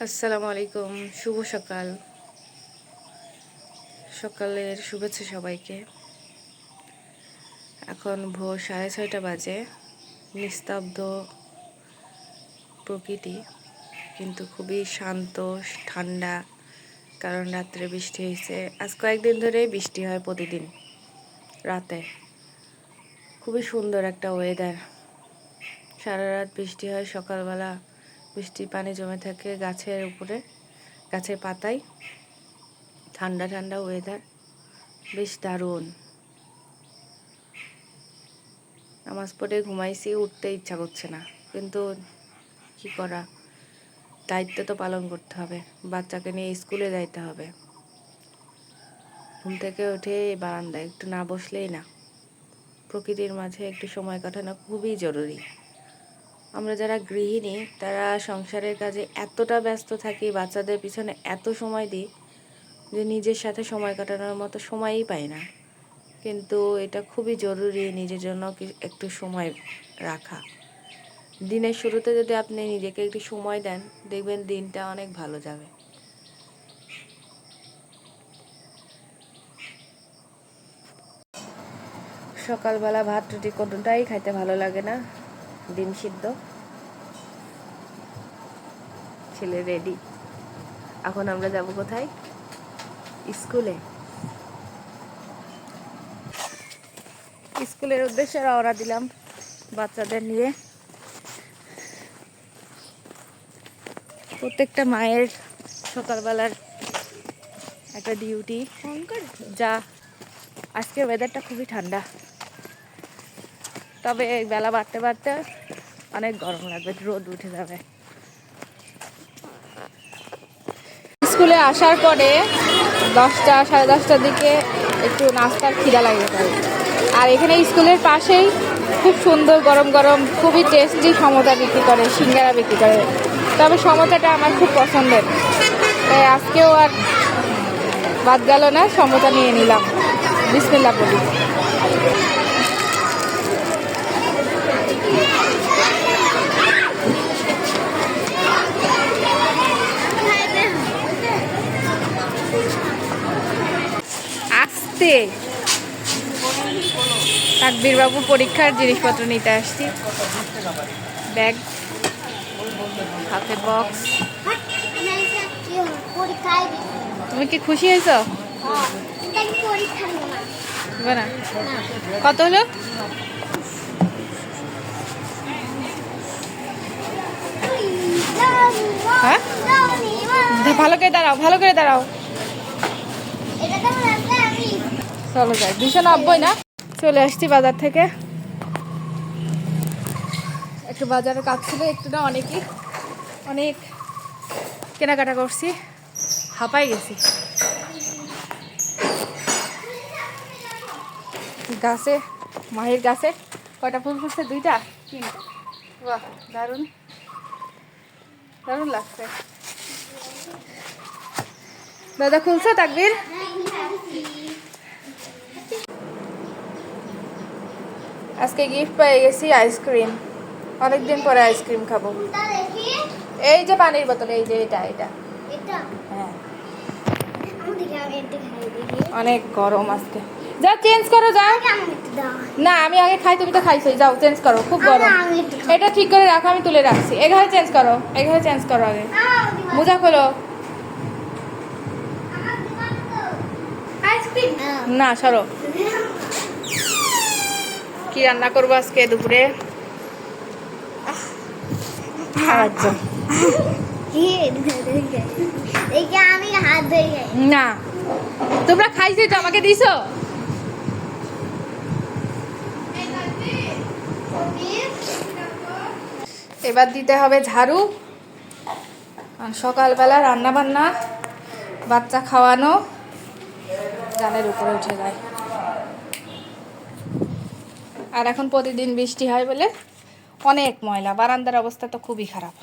আসসালামু আলাইকুম। শুভ সকাল। সকালের শুভেচ্ছা সবাইকে। এখন ভোর 6:30 বাজে। নিস্তব্ধ প্রকৃতি, কিন্তু খুবই শান্ত ঠান্ডা, কারণ রাত্রে বৃষ্টি হয়েছে। আজ কয়েকদিন ধরে বৃষ্টি হয় প্রতিদিন রাতে। খুবই সুন্দর একটা ওয়েদার। সারা রাত বৃষ্টি হয়, সকালবেলা বৃষ্টির পানি জমে থাকে গাছের উপরে, গাছের পাতায়। ঠান্ডা ঠান্ডা ওয়েদার, বেশ দারুণ। নামাজ পড়ে ঘুমাইছি, উঠতে ইচ্ছা করছে না, কিন্তু কি করা, দায়িত্ব তো পালন করতে হবে। বাচ্চাকে নিয়ে স্কুলে যাইতে হবে। ঘুম থেকে উঠে বারান্দায় একটু না বসলেই না। প্রকৃতির মাঝে একটু সময় কাটানো খুবই জরুরি। আমরা যারা গৃহিণী, তারা সংসারের কাজে এতটা ব্যস্ত থাকি, বাচ্চাদের পিছনে এত সময় দিই যে নিজের সাথে সময় কাটানোর মতো সময়ই পাই না। কিন্তু এটা খুবই জরুরি নিজের জন্য একটু সময় রাখা। দিনের শুরুতে যদি আপনি নিজেকে একটু সময় দেন, দেখবেন দিনটা অনেক ভালো যাবে। সকালবেলা ভাত রুটি কোনোটাই খাইতে ভালো লাগে না। ডিম সিদ্ধ। ছেলে রেডি। এখন আমরা যাব কোথায়? স্কুলে। স্কুলের উদ্দেশ্যে রওনা দিলাম বাচ্চাদের নিয়ে। প্রত্যেকটা মায়ের সকালবেলার একটা ডিউটি। যা আজকের ওয়েদারটা খুবই ঠান্ডা, তবে বেলা বাড়তে বাড়তে অনেক গরম লাগবে, রোদ উঠে যাবে। স্কুলে আসার পরে 10টা সাড়ে 10টার দিকে একটু নাস্তার খিদা লাগবে পারে। আর এখানে স্কুলের পাশেই খুব সুন্দর গরম গরম খুবই টেস্টি সমোসা বিক্রি করে, সিঙ্গারা বিক্রি করে। তবে সমোসাটা আমার খুব পছন্দের, তাই আজকেও আর বাদ গেল না, সমোসা নিয়ে নিলাম। বিসমিল্লাহ বলি। আসতে তাকবীর বাবু পরীক্ষার জিনিসপত্র নিতে আসছি। ব্যাগ, হাতে বক্স। তুমি কি খুশি হয়েছ? না, কত হলো? হ্যাঁ, ভালো করে দাঁড়াও, ভালো করে দাঁড়াও। চলো যাই। 290 না। চলে আসছি বাজার থেকে। একটু বাজারের কাজ ছিল, একটু না অনেকই, অনেক কেনাকাটা করছি, হাঁপাই গেছি। গাছে, মাহির গাছে কয়টা ফুল ফুটছে? 2টা, 3টা। বাহ, দারুণ দারুণ লাগছে। দাদা খুলছো তাকবীর? আজকে গিফট পেয়ে গেছি আইসক্রিম। অনেকদিন পরে আইসক্রিম খাবো। এই যে পানির বোতল, এই যে এটা এটা। হ্যাঁ, অনেক গরম আজকে। যাও চেঞ্জ করো, যাও। না, আমি আগে খাই, তুমি তো খাইছোই। যাও চেঞ্জ করো, খুব গরম। এটা ঠিক করে রাখো, আমি তুলে রাখছি। এভাবে চেঞ্জ করো, এভাবে চেঞ্জ করো। আগে মোজা খোলো। না, সরো। কি রান্না করবো আজকে দুপুরে? আচ্ছা, না, তোমরা খাইছো তো, আমাকে দিছো। এবার দিতে হবে ঝাড়ু। আর সকালবেলা রান্না বান্না, বাচ্চা খাওয়ানো জানের উপরে উঠে যায়। আর এখন প্রতিদিন বৃষ্টি হয় বলে অনেক ময়লা। বারান্দার অবস্থা তো খুবই খারাপ।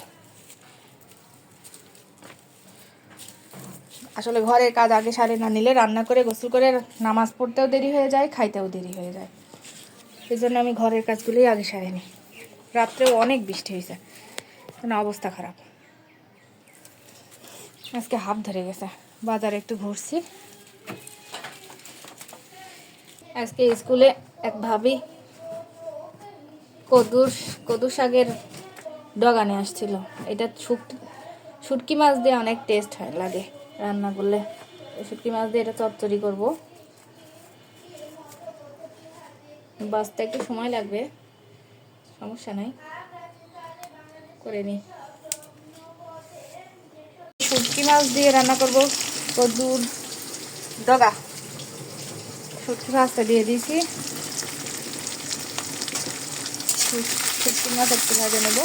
আসলে ঘরের কাজ আগে সারে না নিলে রান্না করে গোসল করে নামাজ পড়তেও দেরি হয়ে যায়, খাইতেও দেরি হয়ে যায়। এই জন্য আমি ঘরের কাজগুলোই আগে সারে নিই। রাত্রেও অনেক বৃষ্টি হয়েছে, অবস্থা খারাপ। আজকে হাফ ধরে গেছে, বাজারে একটু ঘুরছি। আজকে স্কুলে এক ভাবি কদু শাকের ডগা নিয়ে আসছিল। এটা শুটকি মাছ দিয়ে অনেক টেস্ট হয় লাগে রান্না করলে। শুটকি মাছ দিয়ে এটা চচ্চড়ি করব। বাঁচতে একটু সময় লাগবে, সমস্যা নাই, করে নি। শুটকি মাছ দিয়ে রান্না করব কদুর ডগা। শুটকি মাছটা দিয়ে দিয়েছি, শুটকি মাছ একটু ভেজে নেব।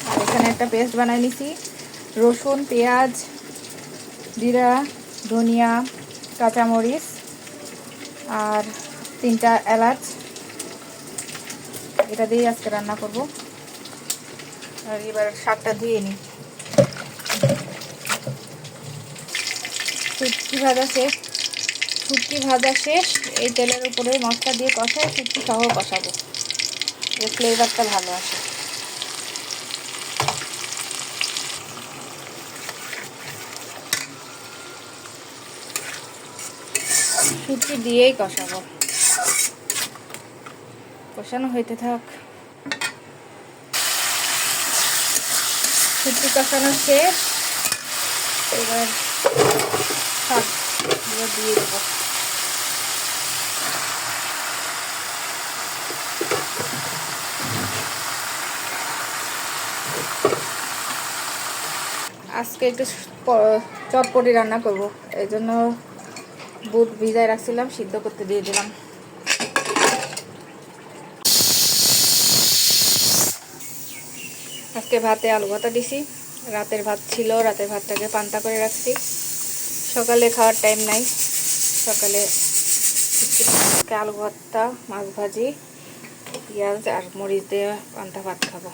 আর এখানে একটা পেস্ট বানাই নিছি, রসুন, পেঁয়াজ, জিরা, ধনিয়া, কাঁচামরিচ আর 3টা এলাচ, এটা দিয়ে আজকে রান্না করব। আর এবার শাকটা ধুয়ে নিই। শুটকি ভাজা শেষ। এই তেলের উপরে মশলা দিয়ে কষায় শুটকি সহ কষাবো, এর ফ্লেভারটা ভালো আসে। শুটকি দিয়েই কষাবো, কষানো হইতে থাক। শুটকি কষানো শেষ, এবার শাকগুলো দিয়ে দেবো। আজকে একটু চটপটি রান্না করব, এই জন্য বুট ভিজায় রাখছিলাম, সিদ্ধ করতে দিয়ে দিলাম। আজকে ভাতে আলু ভর্তা দিছি, রাতের ভাত ছিল, রাতের ভাতটাকে পান্তা করে রাখছি। সকালে খাওয়ার টাইম নাই, সকালে আলু ভর্তা, মাছ ভাজি, পেঁয়াজ আর মরিচ দিয়ে পান্তা ভাত খাবো।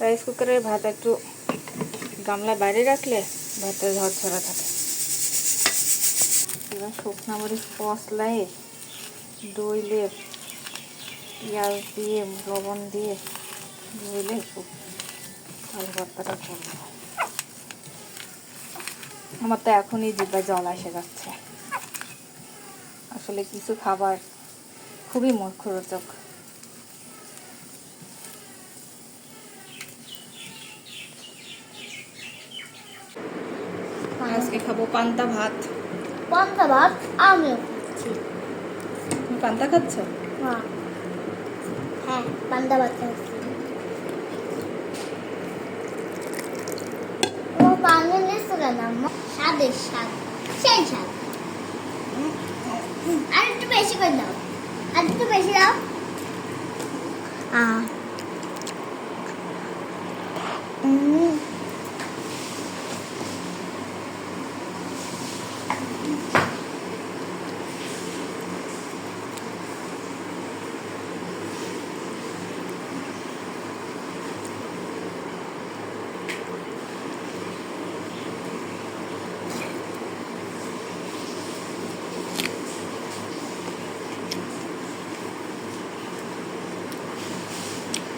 রাইস কুকারের ভাত একটু গামলা বাইরে রাখলে ভাতটা ঝরঝরা থাকে। এবার শুকনো মরিচ মশলাই ডইলে পেঁয়াজ দিয়ে লবণ দিয়ে ডইলে আলু ভর্তাটা করবো। আমার তো এখনই জিভে জল এসে যাচ্ছে। আসলে কিছু খাবার খুবই মুখরোচক। আজকে খাবো পান্তা ভাত। পান্তা ভাত আমিও খাচ্ছি। তুমি পান্তা খাচ্ছ? হ্যাঁ, পান্তা ভাত খাচ্ছি। ও পানি নিয়েছো কেন আম্মা? স্বাদের স্বাদ, সেই স্বাদ। আর একটু বেশি করে দাও, আর একটু বেশি দাও।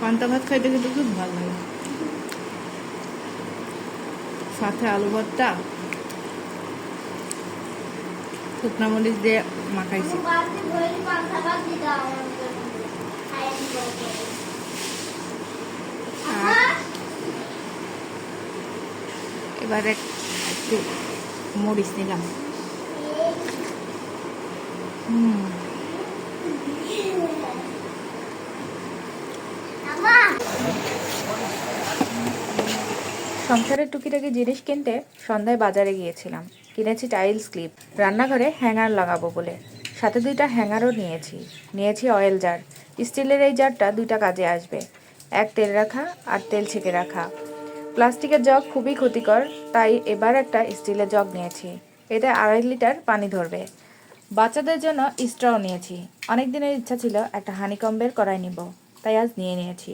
পান্তা ভাত খাইতে কিন্তু খুব ভালো লাগে, সাথে আলু ভর্তা, শুকনা মরিচ দিয়ে মাখাইছি। এবারে একটু মরিচ নিলাম। সংসারের টুকিটাকি জিনিস কিনতে সন্ধ্যায় বাজারে গিয়েছিলাম। কিনেছি টাইলস ক্লিপ, রান্নাঘরে হ্যাঙ্গার লাগাবো বলে। সাথে 2টা হ্যাঙ্গারও নিয়েছি অয়েল জার। স্টিলের এই জারটা 2টা কাজে আসবে, এক তেল রাখা আর তেল ছেঁকে রাখা। প্লাস্টিকের জগ খুবই ক্ষতিকর, তাই এবার একটা স্টিলের জগ নিয়েছি, এতে 2.5 লিটার পানি ধরবে। বাচ্চাদের জন্য স্ট্রও নিয়েছি। অনেক দিনের ইচ্ছা ছিল একটা হানিকম্বের কড়াই নিব, তাই আজ নিয়েছি।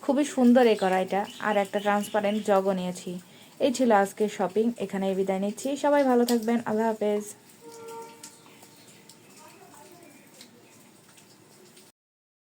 খুবই সুন্দর এই কড়াইটা, আর একটা ট্রান্সপারেন্ট জগও নিয়েছি। এই ছিল আজকের শপিং, এখানেই বিদায় নিচ্ছি। সবাই ভালো থাকবেন, আল্লাহ হাফেজ।